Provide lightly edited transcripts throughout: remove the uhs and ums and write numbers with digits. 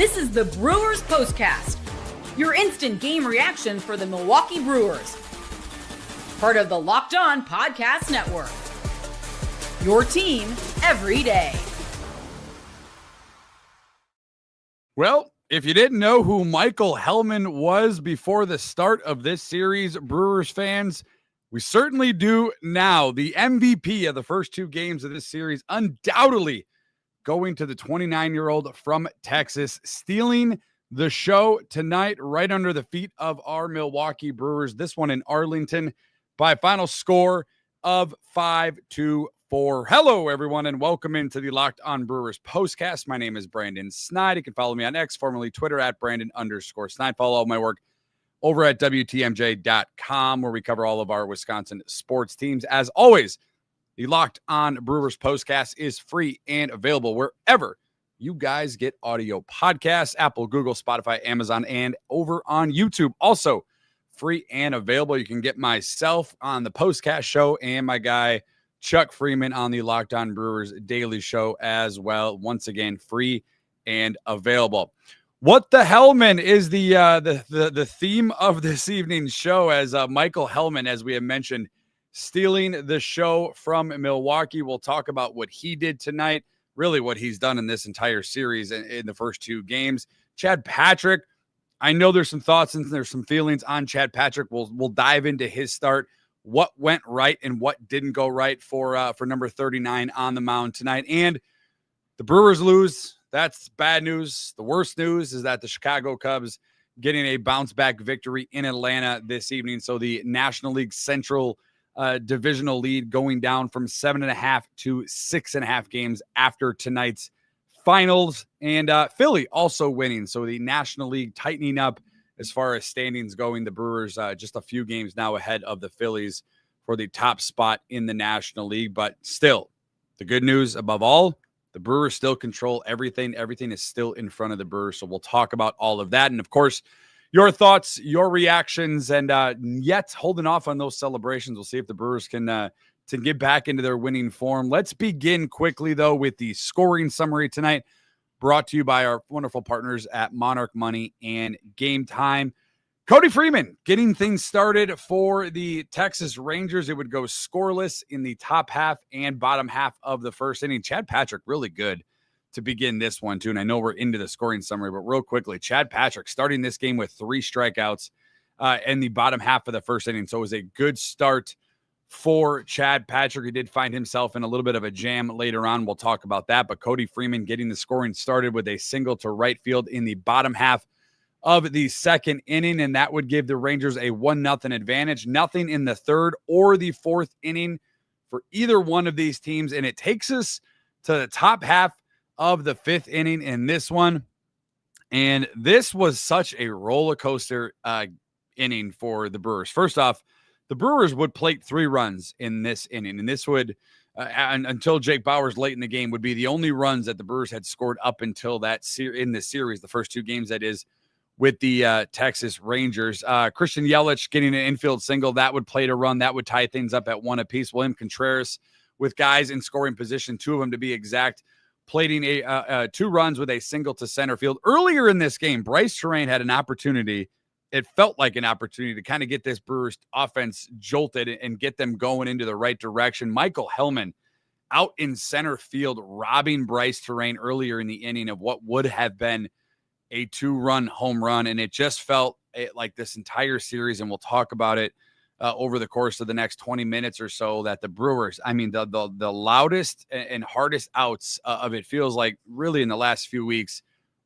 This is the Brewers POSTCAST, your instant game reaction for the Milwaukee Brewers. Part of the Locked On Podcast Network. Your team every day. Well, if you didn't know who Michael Helman was before the start of this series, Brewers fans, we certainly do now. The MVP of the first two games of this series, undoubtedly going to the 29-year-old from Texas, stealing the show tonight right under the feet of our Milwaukee Brewers. This one in Arlington by a final score of 5-4. Hello, everyone, and welcome into the Locked On Brewers POSTCAST. My name is Brandon Snide. You can follow me on X, formerly Twitter, at Brandon_Snide. Follow all my work over at WTMJ.com, where we cover all of our Wisconsin sports teams. As always, the Locked On Brewers POSTCAST is free and available wherever you guys get audio podcasts: Apple, Google, Spotify, Amazon, and over on YouTube. Also free and available. You can get myself on the POSTCAST show and my guy Chuck Freeman on the Locked On Brewers Daily Show as well. Once again, free and available. What the Hellman is the theme of this evening's show, as Michael Helman, as we have mentioned, stealing the show from Milwaukee. We'll talk about what he did tonight, really what he's done in this entire series in the first two games. Chad Patrick, I know there's some thoughts and there's some feelings on Chad Patrick. We'll dive into his start, what went right and what didn't go right for number 39 on the mound tonight. And the Brewers lose. That's bad news. The worst news is that the Chicago Cubs getting a bounce-back victory in Atlanta this evening. So the National League Central divisional lead going down from 7.5 to 6.5 games after tonight's finals. And Philly also winning. So the National League tightening up as far as standings going. The Brewers just a few games now ahead of the Phillies for the top spot in the National League. But still, the good news above all, the Brewers still control everything. Everything is still in front of the Brewers. So we'll talk about all of that. And, of course, your thoughts, your reactions, and yet holding off on those celebrations. We'll see if the Brewers can get back into their winning form. Let's begin quickly, though, with the scoring summary tonight, brought to you by our wonderful partners at Monarch Money and Gametime. Cody Freeman getting things started for the Texas Rangers. It would go scoreless in the top half and bottom half of the first inning. Chad Patrick really good to begin this one, too. And I know we're into the scoring summary, but real quickly, Chad Patrick starting this game with 3 strikeouts in the bottom half of the first inning. So it was a good start for Chad Patrick. He did find himself in a little bit of a jam later on. We'll talk about that. But Cody Freeman getting the scoring started with a single to right field in the bottom half of the second inning, and that would give the Rangers a 1-0 advantage. Nothing in the third or the fourth inning for either one of these teams, and it takes us to the top half of the fifth inning in this one. And this was such a roller coaster inning for the Brewers. First off, the Brewers would plate 3 runs in this inning, and this would, until Jake Bauers late in the game, would be the only runs that the Brewers had scored up until that in the series, the first 2 games, that is, with the Texas Rangers. Christian Yelich getting an infield single, that would plate a run. That would tie things up at 1 apiece. William Contreras with guys in scoring position, 2 of them to be exact, plating 2 runs with a single to center field. Earlier in this game, Brice Turang had an opportunity. It felt like an opportunity to kind of get this Brewers offense jolted and get them going into the right direction. Michael Helman out in center field, robbing Brice Turang earlier in the inning of what would have been a 2-run home run. And it just felt like this entire series, and we'll talk about it over the course of the next 20 minutes or so, that the Brewers, I mean, the loudest and hardest outs of it feels like really in the last few weeks,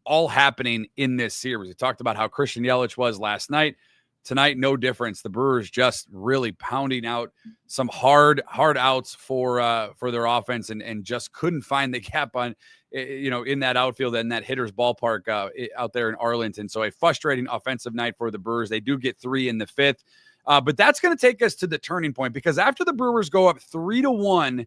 all happening in this series. We talked about how Christian Yelich was last night. Tonight, no difference. The Brewers just really pounding out some hard outs for their offense, and just couldn't find the gap on, in that outfield and that hitter's ballpark out there in Arlington. So a frustrating offensive night for the Brewers. They do get 3 in the 5th, but that's going to take us to the turning point, because after the Brewers go up 3-1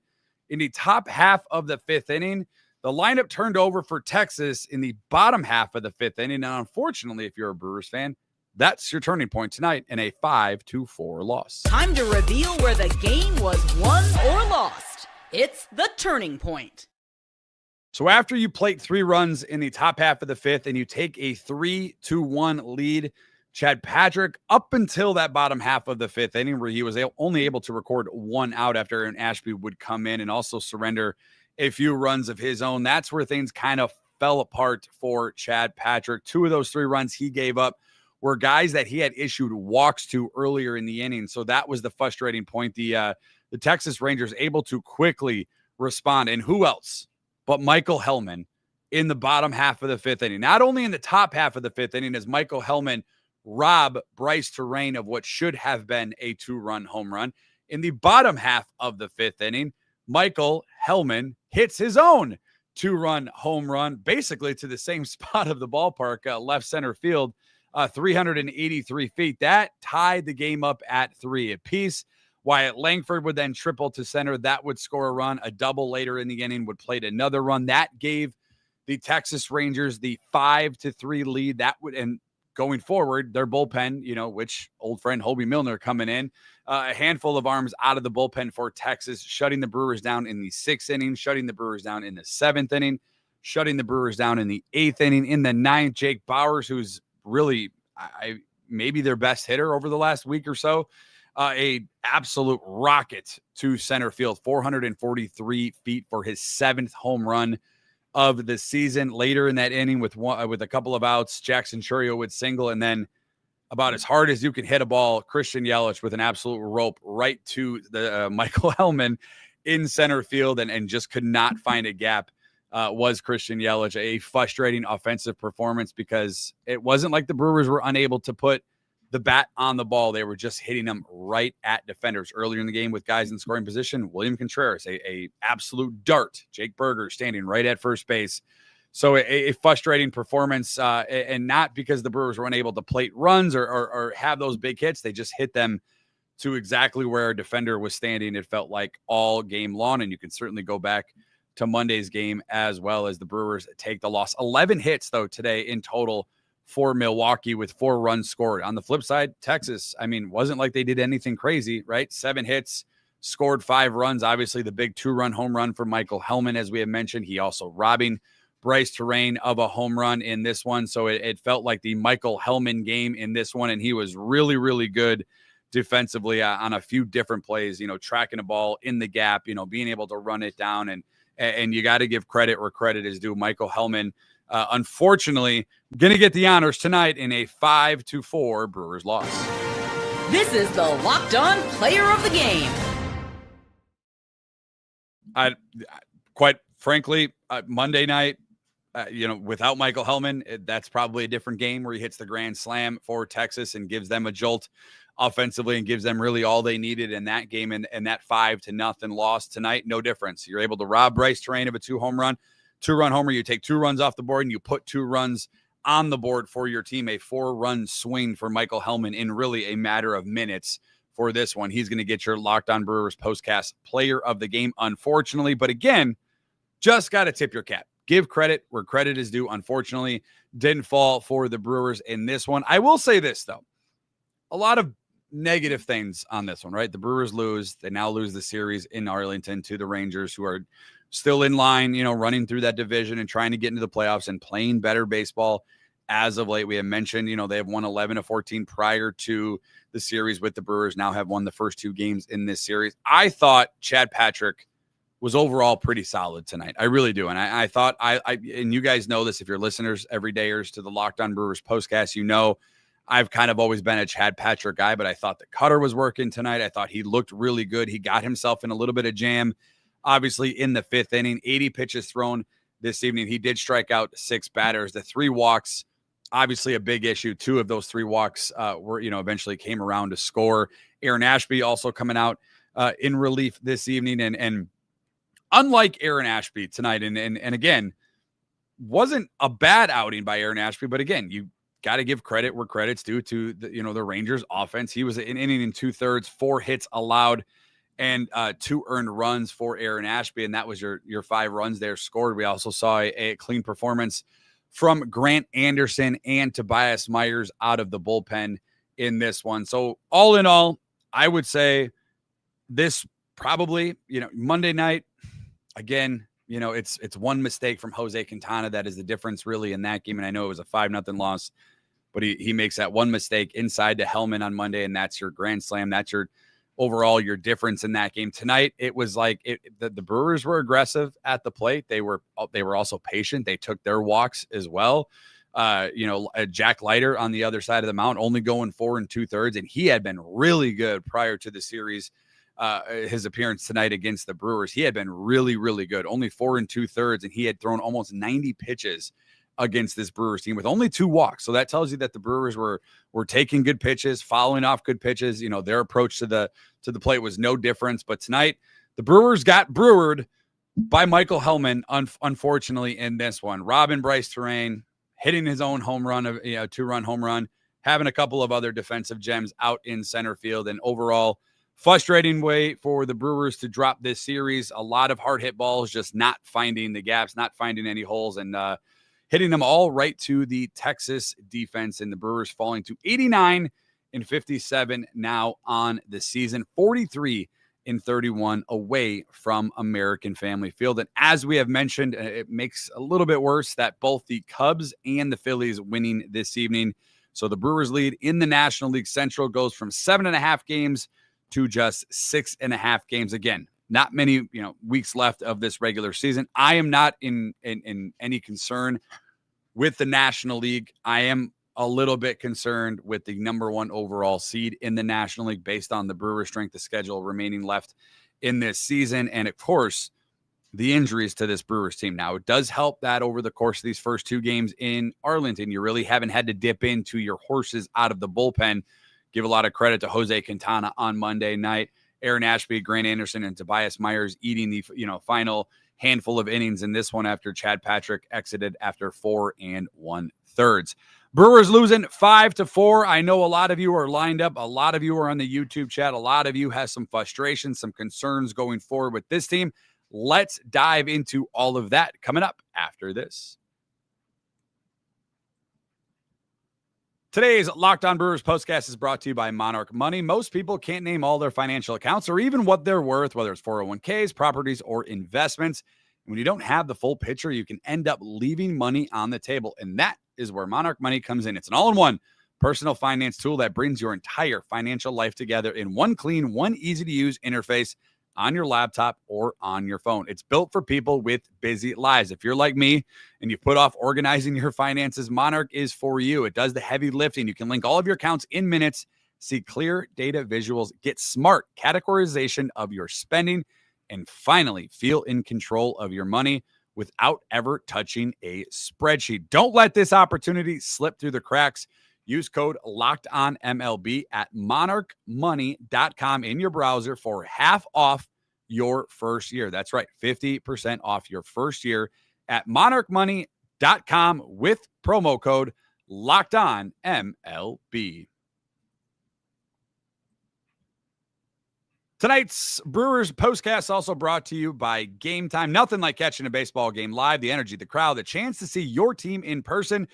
in the top half of the 5th inning, the lineup turned over for Texas in the bottom half of the 5th inning. And unfortunately, if you're a Brewers fan, that's your turning point tonight in a 5-4 loss. Time to reveal where the game was won or lost. It's the turning point. So after you plate 3 runs in the top half of the 5th and you take a 3-1 lead, Chad Patrick, up until that bottom half of the 5th inning where he was only able to record 1 out after Aaron Ashby would come in and also surrender a few runs of his own, that's where things kind of fell apart for Chad Patrick. 2 of those 3 runs he gave up were guys that he had issued walks to earlier in the inning. So that was the frustrating point. The Texas Rangers able to quickly respond. And who else but Michael Helman in the bottom half of the 5th inning? Not only in the top half of the 5th inning does Michael Helman rob Brice Turang of what should have been a 2-run home run. In the bottom half of the 5th inning, Michael Helman hits his own 2-run home run, basically to the same spot of the ballpark, left center field, 383 feet. That tied the game up at 3 apiece. Wyatt Langford would then triple to center. That would score a run. A double later in the inning would plate another run. That gave the Texas Rangers the 5-3 lead. That would, and going forward, their bullpen, which old friend Hobie Milner coming in, a handful of arms out of the bullpen for Texas, shutting the Brewers down in the 6th inning, shutting the Brewers down in the 7th inning, shutting the Brewers down in the 8th inning. In the 9th, Jake Bauers, who's really maybe their best hitter over the last week or so, a absolute rocket to center field, 443 feet for his 7th home run of the season. Later in that inning with a couple of outs, Jackson Churio would single, and then about as hard as you can hit a ball, Christian Yelich with an absolute rope right to the Michael Helman in center field and just could not find a gap. Was Christian Yelich. A frustrating offensive performance because it wasn't like the Brewers were unable to put the bat on the ball. They were just hitting them right at defenders. Earlier in the game with guys in scoring position, William Contreras, a absolute dart. Jake Berger standing right at first base. So a frustrating performance, and not because the Brewers were unable to plate runs or have those big hits. They just hit them to exactly where a defender was standing, it felt like, all game long. And you can certainly go back to Monday's game as well as the Brewers take the loss. 11 hits, though, today in total for Milwaukee with 4 runs scored. On the flip side, Texas, wasn't like they did anything crazy, right? 7 hits, scored 5 runs. Obviously, the big 2-run home run for Michael Helman, as we have mentioned. He also robbing Brice Turang of a home run in this one. So it felt like the Michael Helman game in this one, and he was really, really good defensively on a few different plays, tracking a ball in the gap, being able to run it down. And you got to give credit where credit is due. Michael Helman, unfortunately, going to get the honors tonight in a 5-4 Brewers loss. This is the Locked On Player of the Game. Quite frankly, Monday night, without Michael Helman, that's probably a different game where he hits the grand slam for Texas and gives them a jolt offensively and gives them really all they needed in that game. And that 5-0 loss tonight, no difference. You're able to rob Brice Turang of a 2-run homer. You take 2 runs off the board and you put 2 runs on the board for your team. A 4-run swing for Michael Helman in really a matter of minutes for this one. He's going to get your Locked On Brewers postcast player of the game, unfortunately. But again, just got to tip your cap. Give credit where credit is due. Unfortunately, didn't fall for the Brewers in this one. I will say this, though. A lot of negative things on this one, right? The Brewers lose. They now lose the series in Arlington to the Rangers, who are still in line, running through that division and trying to get into the playoffs and playing better baseball as of late. We have mentioned, they have won 11 of 14 prior to the series with the Brewers, now have won the first 2 games in this series. I thought Chad Patrick was overall pretty solid tonight. I really do. And I thought, and you guys know this, if you're listeners every dayers to the Locked On Brewers postcast, I've kind of always been a Chad Patrick guy, but I thought the cutter was working tonight. I thought he looked really good. He got himself in a little bit of jam, obviously, in the 5th inning. 80 pitches thrown this evening. He did strike out 6 batters. The 3 walks, obviously a big issue. 2 of those 3 walks were, eventually came around to score. Aaron Ashby also coming out in relief this evening. And unlike Aaron Ashby tonight, and again, wasn't a bad outing by Aaron Ashby, but again, you got to give credit where credit's due to the Rangers offense. He was an inning and 2/3, 4 hits allowed, and 2 earned runs for Aaron Ashby, and that was your 5 runs there scored. We also saw a clean performance from Grant Anderson and Tobias Myers out of the bullpen in this one. So all in all, I would say this probably, Monday night, again, it's one mistake from Jose Quintana that is the difference really in that game. And I know it was a 5-0 loss, but he makes that one mistake inside to Helman on Monday, and that's your grand slam. That's your overall your difference in that game. Tonight, it was like the Brewers were aggressive at the plate. They were also patient. They took their walks as well. Jack Leiter on the other side of the mound, only going 4 2/3, and he had been really good prior to the series. His appearance tonight against the Brewers, he had been really, really good. Only 4 2/3, and he had thrown almost 90 pitches against this Brewers team with only 2 walks. So that tells you that the Brewers were taking good pitches, following off good pitches. Their approach to the plate was no difference. But tonight, the Brewers got brewered by Michael Helman, unfortunately, in this one. Robbing Brice Turang, hitting his own home run, 2-run home run, having a couple of other defensive gems out in center field, and overall, frustrating way for the Brewers to drop this series. A lot of hard hit balls, just not finding the gaps, not finding any holes, and hitting them all right to the Texas defense. And the Brewers falling to 89-57 now on the season, 43-31 away from American Family Field. And as we have mentioned, it makes a little bit worse that both the Cubs and the Phillies winning this evening. So the Brewers lead in the National League Central goes from 7.5 games to just 6.5 games. Again, not many weeks left of this regular season. I am not in any concern with the National League. I am a little bit concerned with the number 1 overall seed in the National League based on the Brewers' strength of schedule remaining left in this season. And of course, the injuries to this Brewers team. Now, it does help that over the course of these first 2 games in Arlington, you really haven't had to dip into your horses out of the bullpen. Give a lot of credit to Jose Quintana on Monday night. Aaron Ashby, Grant Anderson, and Tobias Myers eating the final handful of innings in this one after Chad Patrick exited after 4 1/3. Brewers losing 5-4. I know a lot of you are lined up. A lot of you are on the YouTube chat. A lot of you have some frustration, some concerns going forward with this team. Let's dive into all of that coming up after this. Today's Locked On Brewers postcast is brought to you by Monarch Money. Most people can't name all their financial accounts or even what they're worth, whether it's 401ks, properties, or investments. And when you don't have the full picture, you can end up leaving money on the table. And that is where Monarch Money comes in. It's an all-in-one personal finance tool that brings your entire financial life together in one clean, one easy-to-use interface on your laptop or on your phone. It's built for people with busy lives. If you're like me and you put off organizing your finances, Monarch is for you. It does the heavy lifting. You can link all of your accounts in minutes, see clear data visuals, get smart categorization of your spending, and finally feel in control of your money without ever touching a spreadsheet. Don't let this opportunity slip through the cracks. Use code LOCKEDONMLB at monarchmoney.com in your browser for half off your first year. That's right, 50% off your first year at monarchmoney.com with promo code LOCKEDONMLB. Tonight's Brewers postcast also brought to you by Gametime. Nothing like catching a baseball game live, the energy, the crowd, the chance to see your team in person.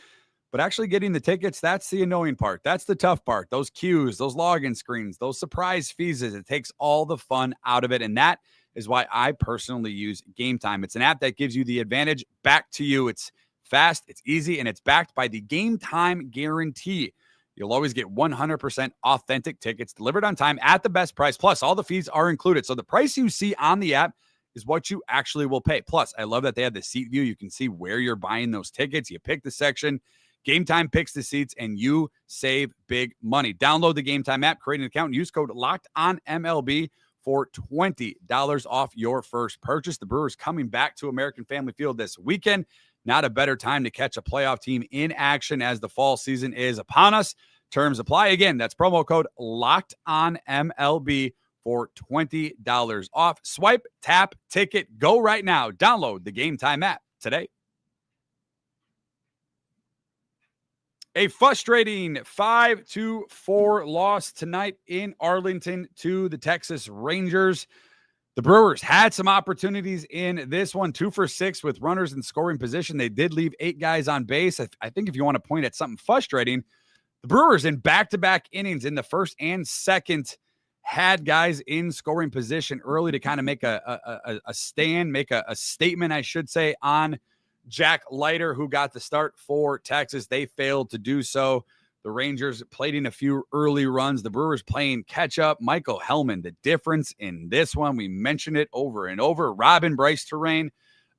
But actually getting the tickets, that's the annoying part. That's the tough part. Those queues, those login screens, those surprise fees, it takes all the fun out of it. And that is why I personally use Gametime. It's an app that gives you the advantage back to you. It's fast, it's easy, and it's backed by the Gametime guarantee. You'll always get 100% authentic tickets delivered on time at the best price. Plus, all the fees are included. So the price you see on the app is what you actually will pay. Plus, I love that they have the seat view. You can see where you're buying those tickets. You pick the section. Gametime picks the seats, and you save big money. Download the Gametime app, create an account, and use code LOCKEDONMLB for $20 off your first purchase. The Brewers coming back to American Family Field this weekend. Not a better time to catch a playoff team in action as the fall season is upon us. Terms apply. Again, that's promo code LOCKEDONMLB for $20 off. Swipe, tap, ticket, go right now. Download the Gametime app today. A frustrating 5-4 loss tonight in Arlington to the Texas Rangers. The Brewers had some opportunities in this one, 2 for 6 with runners in scoring position. They did leave 8 guys on base. I think if you want to point at something frustrating, the Brewers in back-to-back innings in the first and second had guys in scoring position early to kind of make a stand, make a statement, I should say, on Jack Leiter, who got the start for Texas. They failed to do so. The Rangers played in a few early runs. The Brewers playing catch up. Michael Helman, the difference in this one, we mentioned it over and over, robbing Brice Turang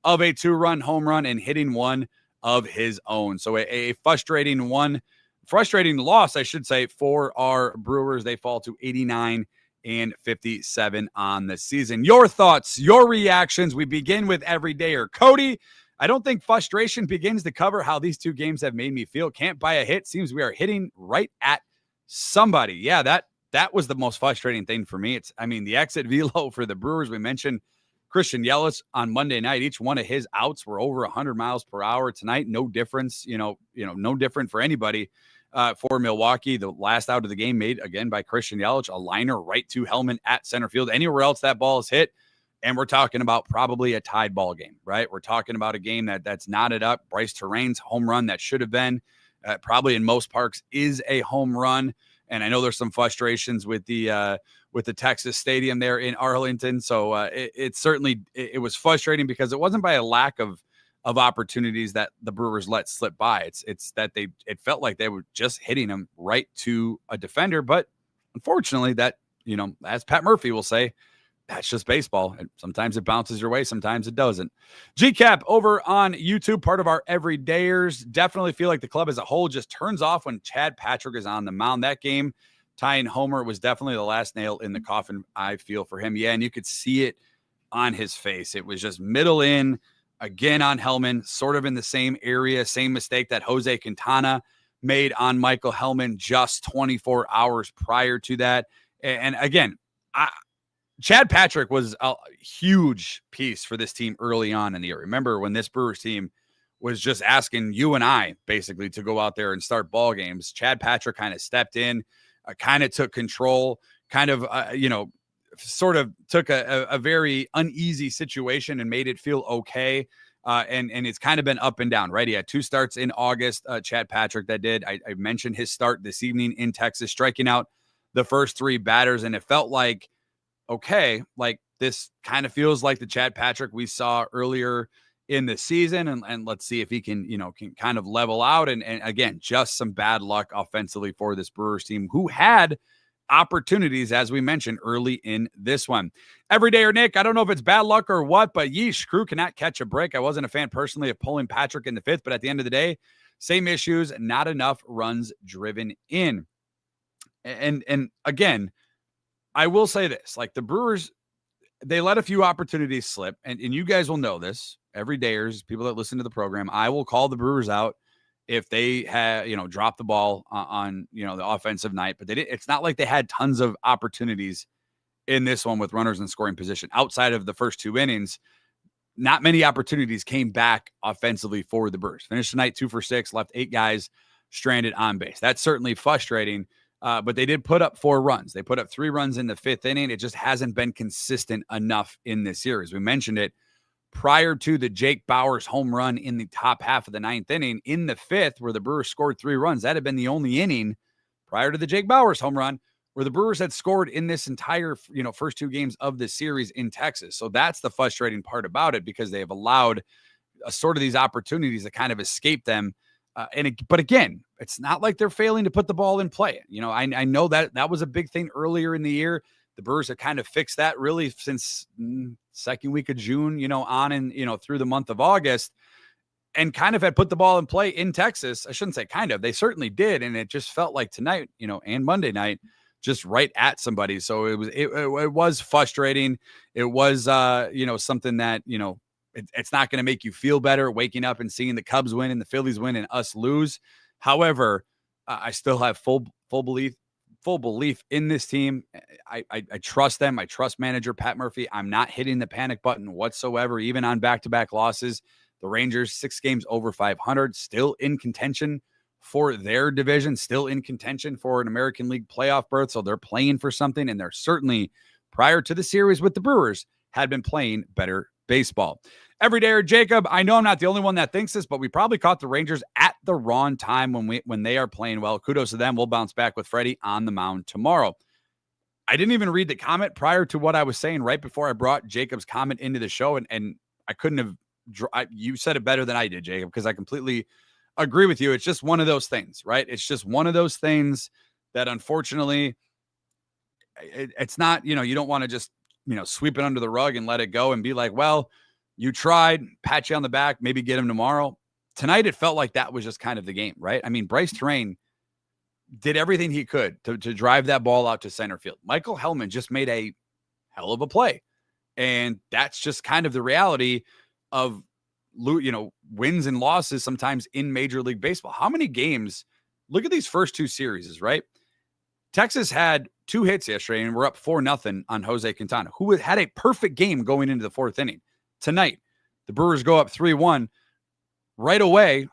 of a 2-run home run and hitting one of his own. So a frustrating loss, I should say, for our Brewers. They fall to 89-57 on the season. Your thoughts, your reactions. We begin with everydayer Cody. I don't think frustration begins to cover how these two games have made me feel. Can't buy a hit. Seems we are hitting right at somebody. Yeah, that was the most frustrating thing for me. The exit velo for the Brewers. We mentioned Christian Yelich on Monday night. Each one of his outs were over 100 miles per hour tonight. No difference, no different for anybody for Milwaukee. The last out of the game made again by Christian Yelich, a liner right to Helman at center field. Anywhere else that ball is hit, and we're talking about probably a tied ball game, right? We're talking about a game that's knotted up. Brice Turang's home run that should have been probably in most parks is a home run. And I know there's some frustrations with the Texas Stadium there in Arlington. So it certainly was frustrating because it wasn't by a lack of opportunities that the Brewers let slip by. It's that it felt like they were just hitting them right to a defender. But unfortunately, that, as Pat Murphy will say, that's just baseball. And sometimes it bounces your way. Sometimes it doesn't. GCAP over on YouTube, part of our everydayers. Definitely feel like the club as a whole just turns off when Chad Patrick is on the mound. That game, tying homer, was definitely the last nail in the coffin, I feel, for him. Yeah, and you could see it on his face. It was just middle in, again on Helman, sort of in the same area, same mistake that Jose Quintana made on Michael Helman just 24 hours prior to that. And again, Chad Patrick was a huge piece for this team early on in the year. Remember when this Brewers team was just asking you and I basically to go out there and start ball games, Chad Patrick kind of stepped in, kind of took control, sort of took a very uneasy situation and made it feel okay. And it's kind of been up and down, right? He had 2 starts in August, Chad Patrick that did. I mentioned his start this evening in Texas, striking out the first 3 batters, and it felt like, okay, like this kind of feels like the Chad Patrick we saw earlier in the season. And let's see if he can kind of level out. And again, just some bad luck offensively for this Brewers team who had opportunities, as we mentioned, early in this one. Everydayer Nick, I don't know if it's bad luck or what, but yeesh, Crew cannot catch a break. I wasn't a fan personally of pulling Patrick in the 5th, but at the end of the day, same issues, not enough runs driven in. And again, I will say this, like the Brewers, they let a fethe opportunities slip, and you guys will know this, everydayers, people that listen to the program. I will call the Brewers out if they had, dropped the ball on the offensive night, but they didn't. It's not like they had tons of opportunities in this one with runners in scoring position. Outside of the first 2 innings, not many opportunities came back offensively for the Brewers. Finished the night 2 for 6, left 8 guys stranded on base. That's certainly frustrating. But they did put up 4 runs. They put up 3 runs in the 5th inning. It just hasn't been consistent enough in this series. We mentioned it prior to the Jake Bauers home run in the top half of the 9th inning. In the 5th, where the Brewers scored 3 runs, that had been the only inning prior to the Jake Bauers home run where the Brewers had scored in this entire, first 2 games of this series in Texas. So that's the frustrating part about it, because they have allowed sort of these opportunities to kind of escape them. But again, it's not like they're failing to put the ball in play. I know that was a big thing earlier in the year. The Brewers have kind of fixed that really since second week of June, on and, through the month of August, and kind of had put the ball in play in Texas. I shouldn't say kind of, they certainly did. And it just felt like tonight, and Monday night, just right at somebody. So it was frustrating. It was, something that, it's not going to make you feel better waking up and seeing the Cubs win and the Phillies win and us lose. However, I still have full belief in this team. I trust them. I trust manager Pat Murphy. I'm not hitting the panic button whatsoever, even on back-to-back losses. The Rangers, 6 games over 500, still in contention for their division, still in contention for an American League playoff berth. So they're playing for something, and they're certainly, prior to the series with the Brewers, had been playing better baseball. Everydayer Jacob, I know I'm not the only one that thinks this, but we probably caught the Rangers at the wrong time when they are playing well. Kudos to them. We'll bounce back with Freddie on the mound tomorrow. I didn't even read the comment prior to what I was saying right before I brought Jacob's comment into the show. And I couldn't have, you said it better than I did, Jacob, because I completely agree with you. It's just one of those things, right? It's just one of those things that unfortunately it's not, you don't want to just, sweep it under the rug and let it go and be like, well, you tried, pat you on the back, maybe get him tomorrow. Tonight, it felt like that was just kind of the game, right? I mean, Brice Turang did everything he could to drive that ball out to center field. Michael Helman just made a hell of a play. And that's just kind of the reality of, wins and losses sometimes in Major League Baseball. How many games? Look at these first two series, right? Texas had 2 hits yesterday, and we're up 4-0 on Jose Quintana, who had a perfect game going into the 4th inning. Tonight, the Brewers go up 3-1. Right away,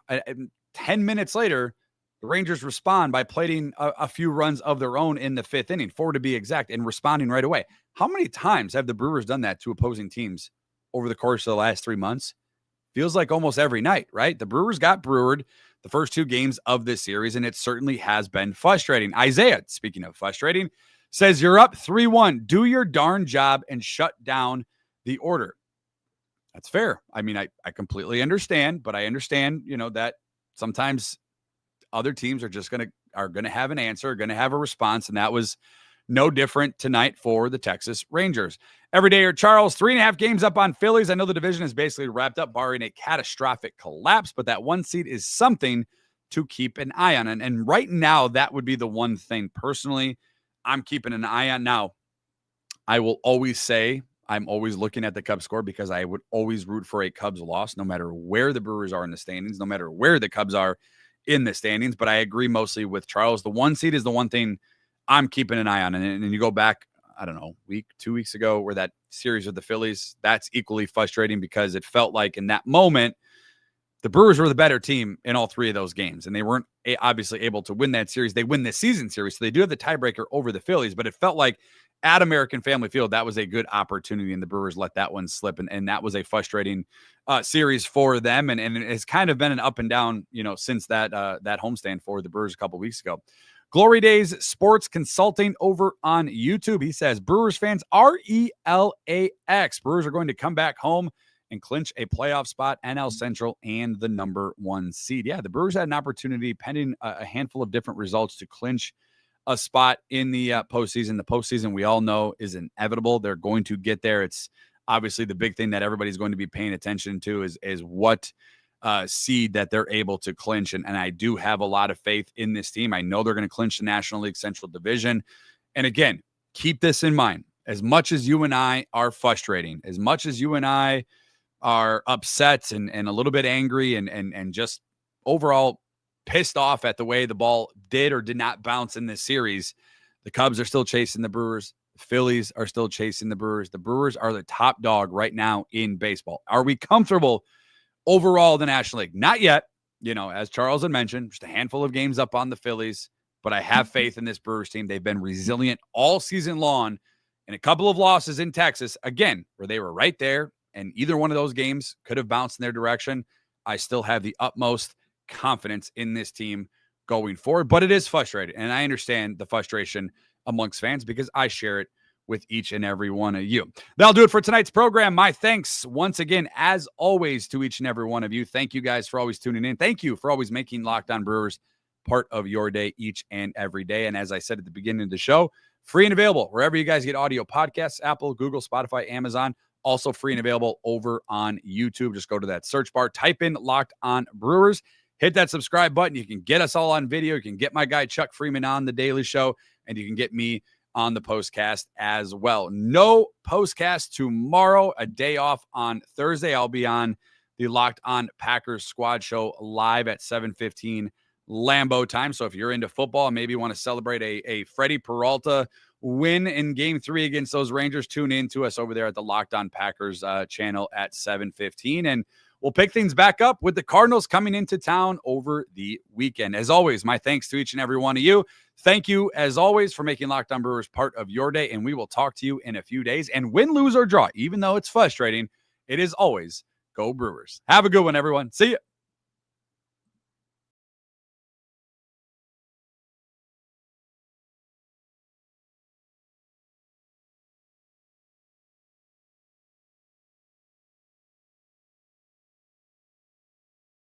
10 minutes later, the Rangers respond by plating a few runs of their own in the 5th inning, 4 to be exact, and responding right away. How many times have the Brewers done that to opposing teams over the course of the last 3 months? Feels like almost every night, right? The Brewers got brewered the first 2 games of this series, and it certainly has been frustrating. Isaiah, speaking of frustrating, says, you're up 3-1. Do your darn job and shut down the order. That's fair. I mean, I completely understand, but I understand, that sometimes other teams are just going to have an answer, going to have a response, and that was no different tonight for the Texas Rangers. Everydayer Charles, 3.5 games up on Phillies. I know the division is basically wrapped up, barring a catastrophic collapse, but that 1 seed is something to keep an eye on. And right now, that would be the one thing personally I'm keeping an eye on. Now, I will always say I'm always looking at the Cubs score because I would always root for a Cubs loss, no matter where the Brewers are in the standings, no matter where the Cubs are in the standings. But I agree mostly with Charles. The 1 seed is the one thing I'm keeping an eye on. And you go back, I don't know, 2 weeks ago, where that series with the Phillies, that's equally frustrating because it felt like in that moment, the Brewers were the better team in all 3 of those games. And they weren't obviously able to win that series. They win this season series. So they do have the tiebreaker over the Phillies, but it felt like at American Family Field, that was a good opportunity. And the Brewers let that one slip. And that was a frustrating series for them. And it's kind of been an up and down, since that homestand for the Brewers a couple weeks ago. Glory Days Sports Consulting over on YouTube. He says, Brewers fans, RELAX. Brewers are going to come back home and clinch a playoff spot, NL Central, and the number 1 seed. Yeah, the Brewers had an opportunity, pending a handful of different results, to clinch a spot in the postseason. The postseason, we all know, is inevitable. They're going to get there. It's obviously the big thing that everybody's going to be paying attention to is what seed that they're able to clinch. And I do have a lot of faith in this team. I know they're going to clinch the National League Central Division. And again, keep this in mind. As much as you and I are frustrating, as much as you and I are upset and a little bit angry and just overall pissed off at the way the ball did or did not bounce in this series, the Cubs are still chasing the Brewers. The Phillies are still chasing the Brewers. The Brewers are the top dog right now in baseball. Are we comfortable overall the National League? Not yet. As Charles had mentioned, just a handful of games up on the Phillies, but I have faith in this Brewers team. They've been resilient all season long, and a couple of losses in Texas, again, where they were right there, and either one of those games could have bounced in their direction. I still have the utmost confidence in this team going forward, but it is frustrating, and I understand the frustration amongst fans because I share it with each and every one of you. That'll do it for tonight's program. My thanks once again, as always, to each and every one of you. Thank you guys for always tuning in. Thank you for always making Locked On Brewers part of your day each and every day. And as I said at the beginning of the show, free and available wherever you guys get audio podcasts, Apple, Google, Spotify, Amazon. Also free and available over on YouTube. Just go to that search bar, type in Locked On Brewers, hit that subscribe button. You can get us all on video. You can get my guy Chuck Freeman on The Daily Show, and you can get me on the postcast as well. No postcast tomorrow, a day off on Thursday. I'll be on the Locked On Packers Squad Show live at 7:15 Lambeau time. So if you're into football and maybe want to celebrate a Freddie Peralta win in Game 3 against those Rangers, tune in to us over there at the Locked On Packers channel at 7:15. And we'll pick things back up with the Cardinals coming into town over the weekend. As always, my thanks to each and every one of you. Thank you, as always, for making Locked On Brewers part of your day, and we will talk to you in a few days. And win, lose, or draw, even though it's frustrating, it is always go Brewers. Have a good one, everyone. See ya.